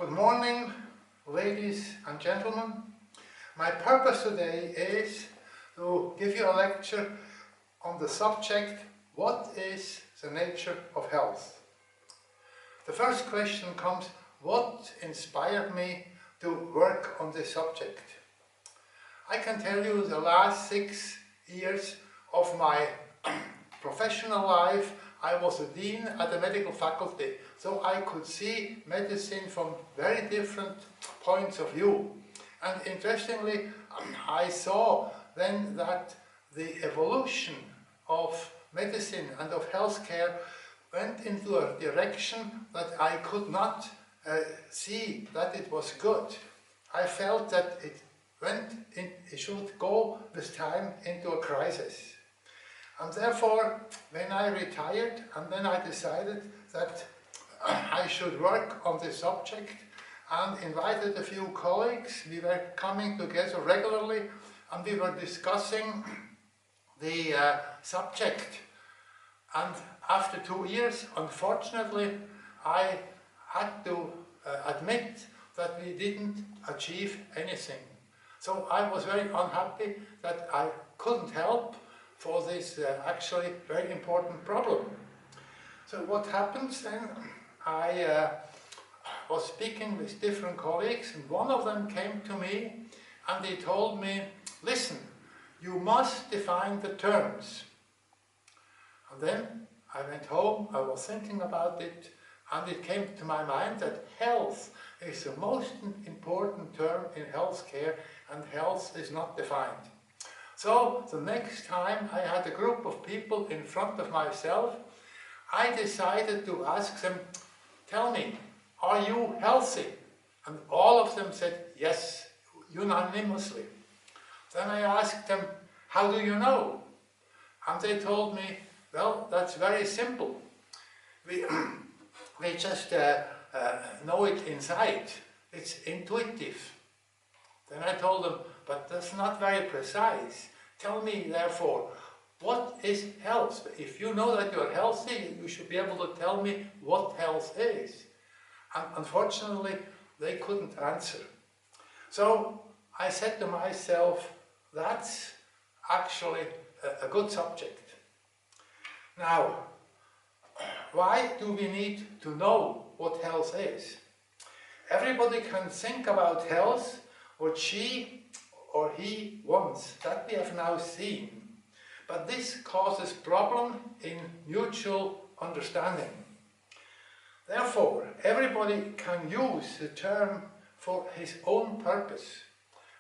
Good morning, ladies and gentlemen. My purpose today is to give you a lecture on the subject, what is the nature of health? The first question comes, what inspired me to work on this subject? I can tell you the last 6 years of my professional life, I was a dean at the medical faculty, so I could see medicine from very different points of view. And interestingly, I saw then that the evolution of medicine and of healthcare went into a direction that I could not see that it was good. I felt that it should go with time into a crisis. And therefore, when I retired, and then I decided that I should work on this subject and invited a few colleagues. We were coming together regularly and we were discussing the subject. And after 2 years, unfortunately, I had to admit that we didn't achieve anything. So I was very unhappy that I couldn't help for this actually very important problem. So what happens then, I was speaking with different colleagues and one of them came to me and they told me, listen, you must define the terms. And then I went home, I was thinking about it, and it came to my mind that health is the most important term in healthcare and health is not defined. So the next time I had a group of people in front of myself, I decided to ask them, tell me, are you healthy? And all of them said yes, unanimously. Then I asked them, how do you know? And they told me, well, that's very simple. We just know it inside. It's intuitive. Then I told them, but that's not very precise. Tell me, therefore, what is health? If you know that you're healthy, you should be able to tell me what health is. And unfortunately, they couldn't answer. So I said to myself, that's actually a good subject. Now, why do we need to know what health is? Everybody can think about health, what she or he wants, that we have now seen. But this causes problem in mutual understanding. Therefore, everybody can use the term for his own purpose.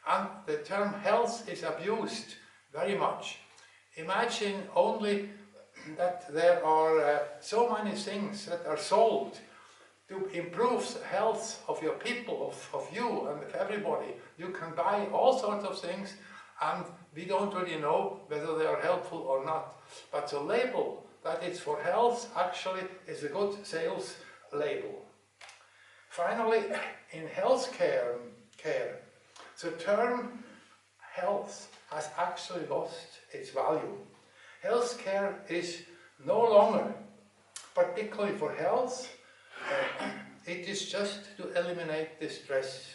And the term health is abused very much. Imagine only that there are so many things that are sold to improve the health of your people, of you and of everybody. You can buy all sorts of things and we don't really know whether they are helpful or not. But the label that it's for health actually is a good sales label. Finally, in healthcare, the term health has actually lost its value. Healthcare is no longer particularly for health. It is just to eliminate distress.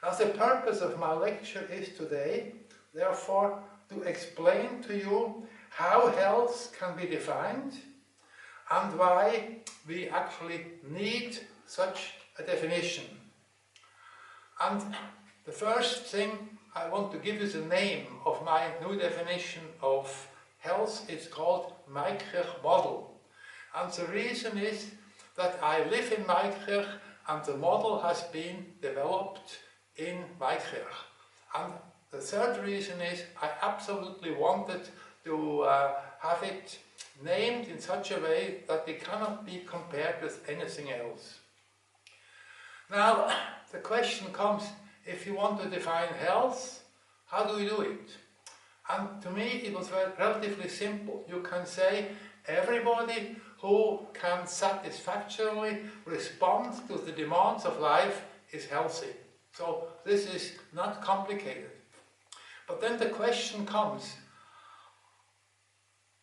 Now the purpose of my lecture is today, therefore, to explain to you how health can be defined and why we actually need such a definition. And the first thing I want to give you the name of my new definition of health. It's called Meikirch Model. And the reason is that I live in Meikirch and the model has been developed in Meikirch. And the third reason is I absolutely wanted to have it named in such a way that it cannot be compared with anything else. Now, the question comes, if you want to define health, how do we do it? And to me it was relatively simple. You can say everybody who can satisfactorily respond to the demands of life is healthy. So this is not complicated. But then the question comes,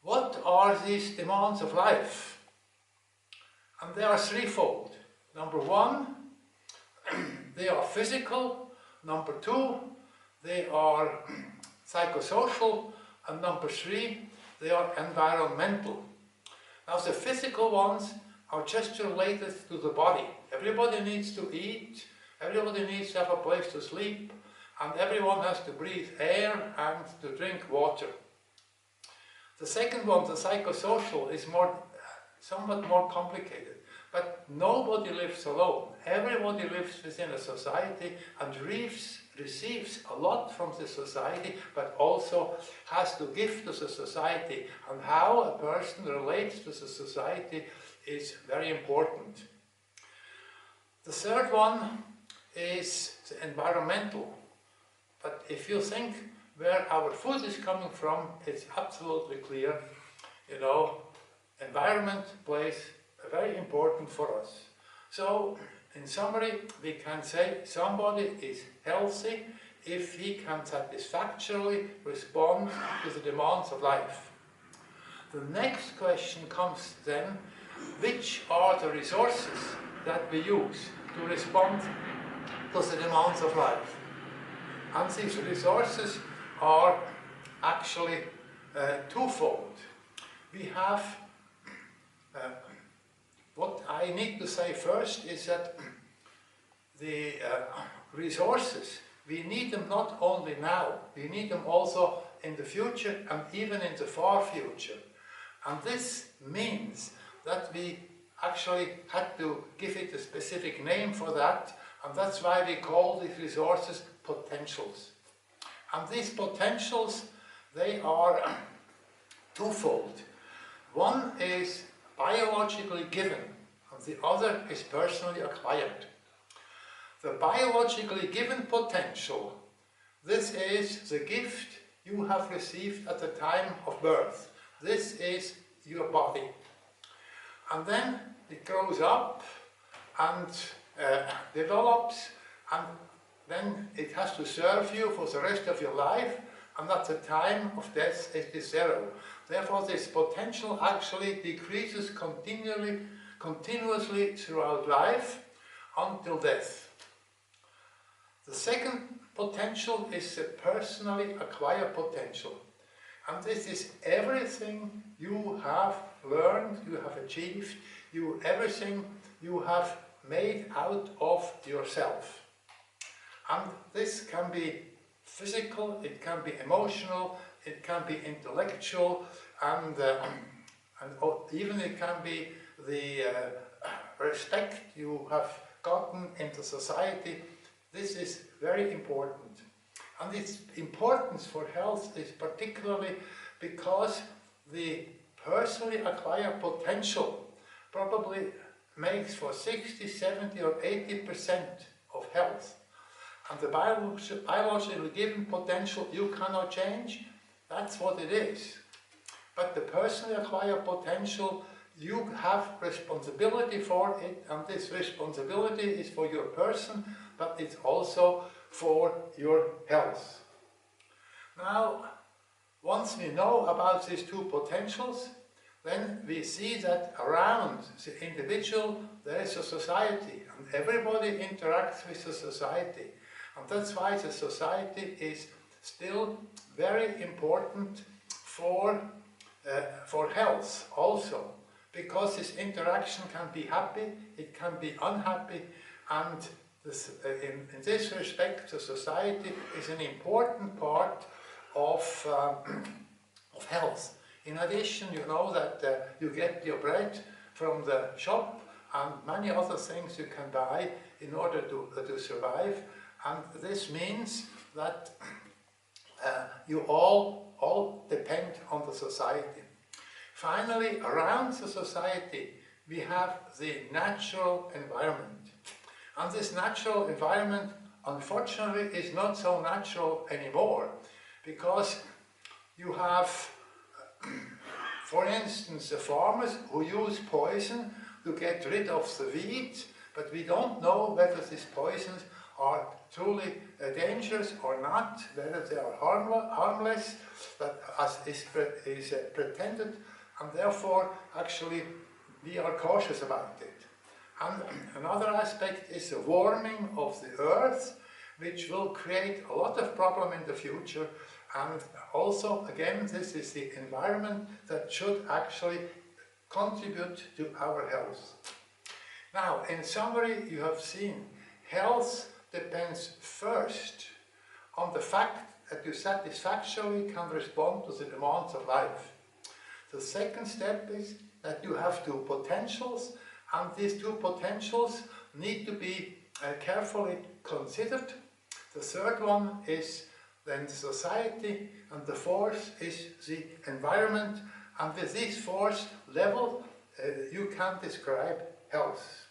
what are these demands of life? And they are threefold. Number one, they are physical. Number 2, they are psychosocial. And number 3, they are environmental. Now the physical ones are just related to the body. Everybody needs to eat, everybody needs to have a place to sleep, and everyone has to breathe air and to drink water. The second one, the psychosocial, is somewhat more complicated. But nobody lives alone. Everybody lives within a society and receives a lot from the society, but also has to give to the society. And how a person relates to the society is very important. The third one is the environmental. But if you think where our food is coming from, it's absolutely clear. You know, environment plays very important for us. So, in summary, we can say somebody is healthy if he can satisfactorily respond to the demands of life. The next question comes then, which are the resources that we use to respond to the demands of life? And these resources are actually twofold. We have what I need to say first is that the resources, we need them not only now, we need them also in the future and even in the far future. And this means that we actually had to give it a specific name for that, and that's why we call these resources potentials. And these potentials, they are twofold. One is biologically given, and the other is personally acquired. The biologically given potential, this is the gift you have received at the time of birth. This is your body. And then it grows up and develops, and then it has to serve you for the rest of your life, and at the time of death it is zero. Therefore, this potential actually decreases continuously throughout life until death. The second potential is the personally acquired potential. And this is everything you have learned, you have achieved, everything you have made out of yourself. And this can be physical, it can be emotional, it can be intellectual, and even it can be the respect you have gotten into society. This is very important. And its importance for health is particularly because the personally acquired potential probably makes for 60, 70 or 80% of health. And the biologically given potential you cannot change, that's what it is. But the personally acquired potential, you have responsibility for it, and this responsibility is for your person, but it's also for your health. Now, once we know about these two potentials, then we see that around the individual there is a society, and everybody interacts with the society. And that's why the society is still very important for health also, because this interaction can be happy, it can be unhappy, and this, in this respect the society is an important part of health. In addition, you know that you get your bread from the shop and many other things you can buy in order to survive, and this means that you all depend on the society. Finally, around the society we have the natural environment. And this natural environment, unfortunately, is not so natural anymore, because you have, for instance, the farmers who use poison to get rid of the weeds, but we don't know whether these poisons are truly dangerous or not, whether they are harmless, but as is pretended, and therefore actually we are cautious about it. And another aspect is the warming of the earth, which will create a lot of problem in the future. And also, again, this is the environment that should actually contribute to our health. Now, in summary, you have seen health depends first on the fact that you satisfactorily can respond to the demands of life. The second step is that you have two potentials, and these two potentials need to be carefully considered. The third one is then society, and the fourth is the environment, and with this fourth level you can describe health.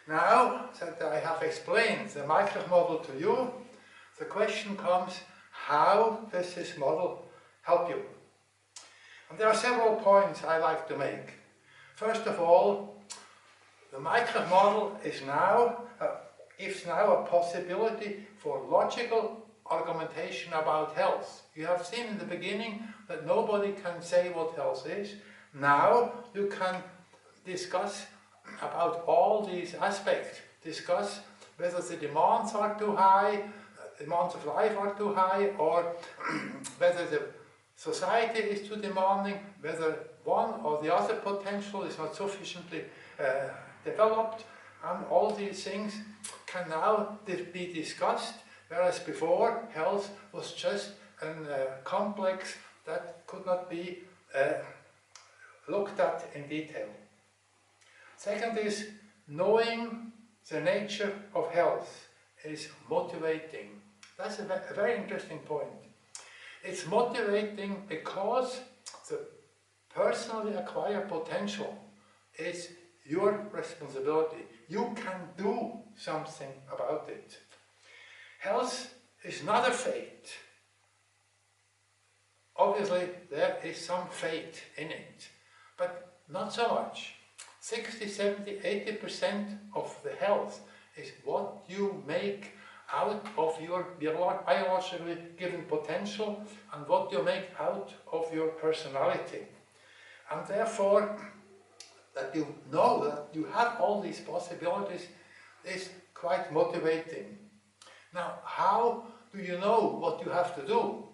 Now that I have explained the Meikirch model to you, the question comes, how does this model help you? And there are several points I like to make. First of all, the Meikirch model gives now a possibility for logical argumentation about health. You have seen in the beginning that nobody can say what health is. Now you can discuss about all these aspects. Discuss whether the demands are too high, demands of life are too high, or whether the society is too demanding, whether one or the other potential is not sufficiently developed, and all these things can now be discussed, whereas before health was just a complex that could not be looked at in detail. Second is, knowing the nature of health is motivating. That's a very interesting point. It's motivating because the personally acquired potential is your responsibility. You can do something about it. Health is not a fate. Obviously, there is some fate in it, but not so much. 60, 70, 80% of the health is what you make out of your biologically given potential and what you make out of your personality. And therefore, that you know that you have all these possibilities is quite motivating. Now, how do you know what you have to do?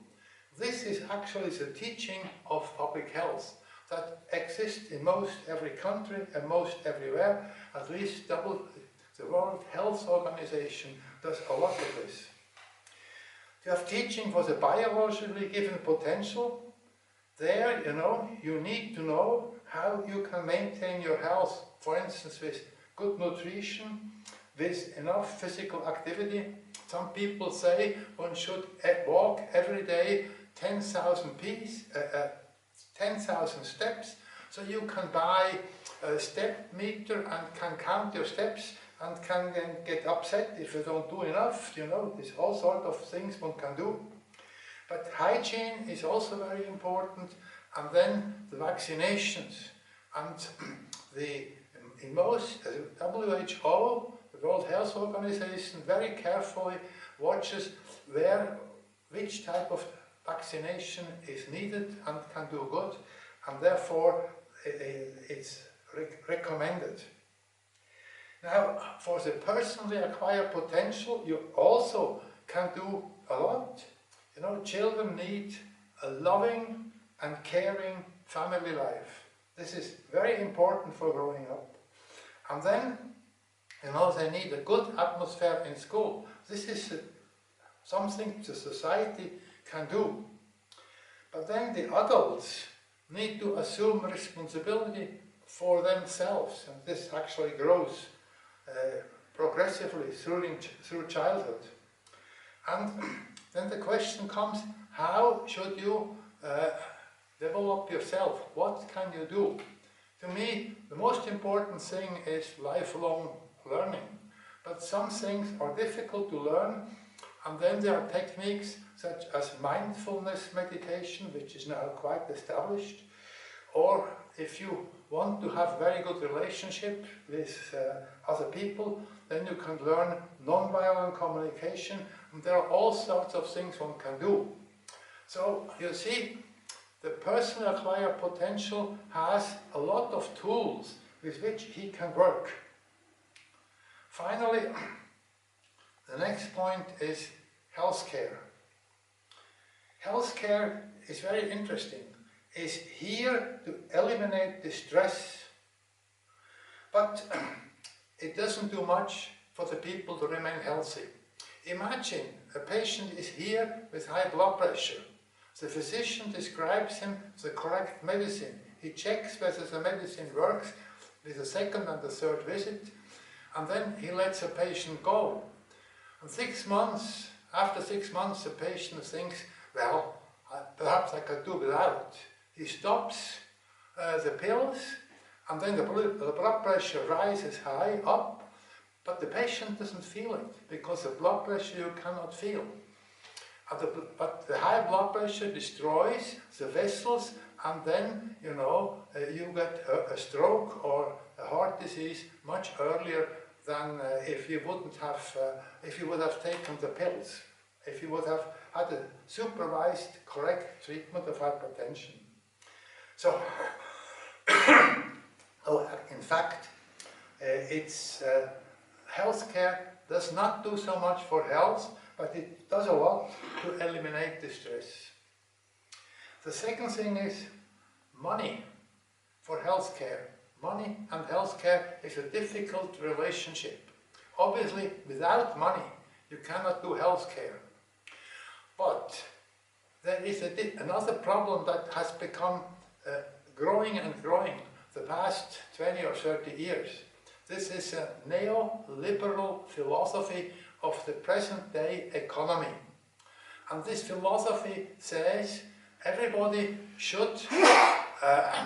This is actually the teaching of public health that exists in most every country and most everywhere. At least the World Health Organization does a lot of this. You have teaching for the biologically given potential. There, you need to know how you can maintain your health, for instance, with good nutrition, with enough physical activity. Some people say one should walk every day 10,000 steps, so you can buy a step meter and can count your steps and can then get upset if you don't do enough. There's all sorts of things one can do. But hygiene is also very important, and then the vaccinations. And in most WHO, the World Health Organization, very carefully watches which type of vaccination is needed and can do good, and therefore it's recommended. Now, for the personally acquired potential, you also can do a lot. Children need a loving and caring family life. This is very important for growing up. And then, they need a good atmosphere in school. This is something the society can do. But then the adults need to assume responsibility for themselves, and this actually grows progressively through childhood. And then the question comes, how should you develop yourself? What can you do? To me, the most important thing is lifelong learning. But some things are difficult to learn, and then there are techniques such as mindfulness meditation, which is now quite established. Or if you want to have very good relationship with other people, then you can learn non-violent communication, and there are all sorts of things one can do. So you see, the personally acquired potential has a lot of tools with which he can work. Finally, the next point is healthcare. Healthcare is very interesting. It's here to eliminate the stress, but it doesn't do much for the people to remain healthy. Imagine a patient is here with high blood pressure. The physician describes him the correct medicine. He checks whether the medicine works with the second and the third visit, and then he lets the patient go. And after 6 months, the patient thinks, well, perhaps I could do without. He stops the pills, and then the blood pressure rises high up, but the patient doesn't feel it, because the blood pressure you cannot feel. But the high blood pressure destroys the vessels, and then, you get a stroke or a heart disease much earlier than if you would have taken the pills, if you would have had a supervised, correct treatment of hypertension. So, in fact, healthcare does not do so much for health, but it does a lot to eliminate the stress. The second thing is money for healthcare. Money and healthcare is a difficult relationship. Obviously, without money, you cannot do healthcare. But there is another problem that has become growing and growing the past 20 or 30 years. This is a neoliberal philosophy of the present-day economy. And this philosophy says everybody should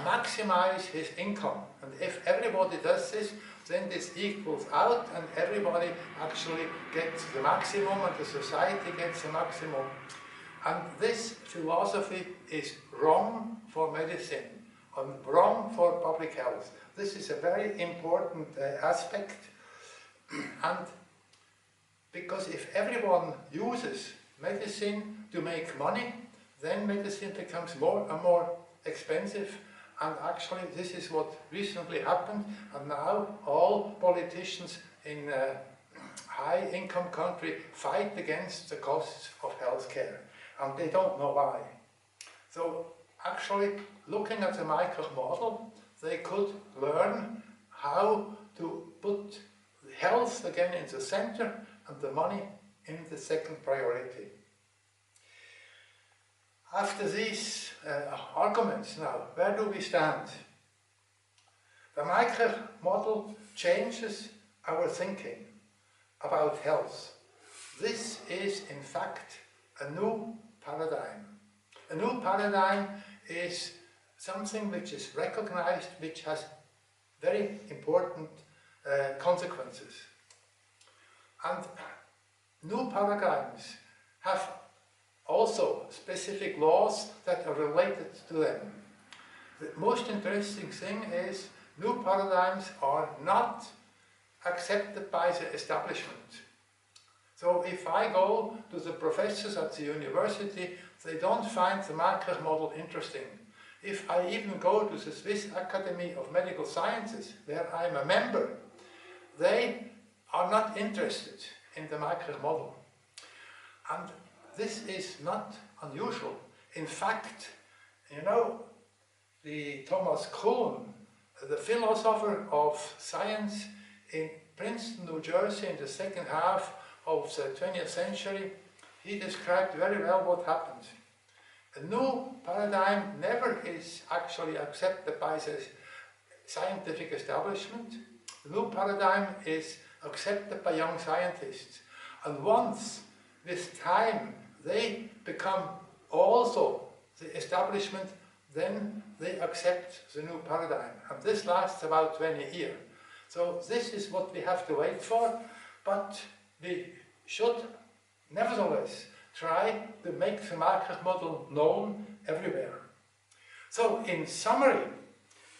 maximize his income. And if everybody does this, then this equals out and everybody actually gets the maximum and the society gets the maximum. And this philosophy is wrong for medicine and wrong for public health. This is a very important aspect. And because if everyone uses medicine to make money, then medicine becomes more and more expensive. And actually this is what recently happened, and now all politicians in high income country fight against the costs of healthcare, and they don't know why. So actually, looking at the Meikirch model, they could learn how to put health again in the center and the money in the second priority. After these arguments now, where do we stand? The Meikirch model changes our thinking about health. This is in fact a new paradigm. A new paradigm is something which is recognized, which has very important consequences. And new paradigms have also specific laws that are related to them. The most interesting thing is new paradigms are not accepted by the establishment. So if I go to the professors at the university, they don't find the Meikirch model interesting. If I even go to the Swiss Academy of Medical Sciences, where I'm a member, they are not interested in the Meikirch model. And this is not unusual. In fact, the Thomas Kuhn, the philosopher of science in Princeton, New Jersey, in the second half of the 20th century, he described very well what happened. A new paradigm never is actually accepted by the scientific establishment. The new paradigm is accepted by young scientists. And once, with time, they become also the establishment, then they accept the new paradigm. And this lasts about 20 years. So this is what we have to wait for, but we should nevertheless try to make the Meikirch model known everywhere. So in summary,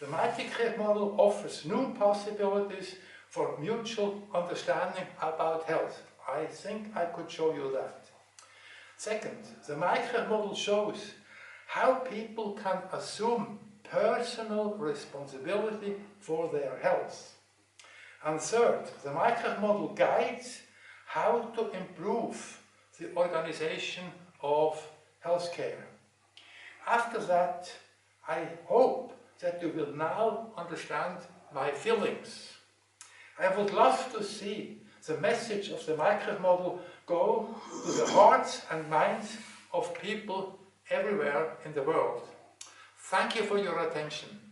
the Meikirch model offers new possibilities for mutual understanding about health. I think I could show you that. Second, the Meikirch model shows how people can assume personal responsibility for their health. And third, the Meikirch model guides how to improve the organization of healthcare. After that, I hope that you will now understand my feelings. I would love to see the message of the Meikirch model go to the hearts and minds of people everywhere in the world. Thank you for your attention.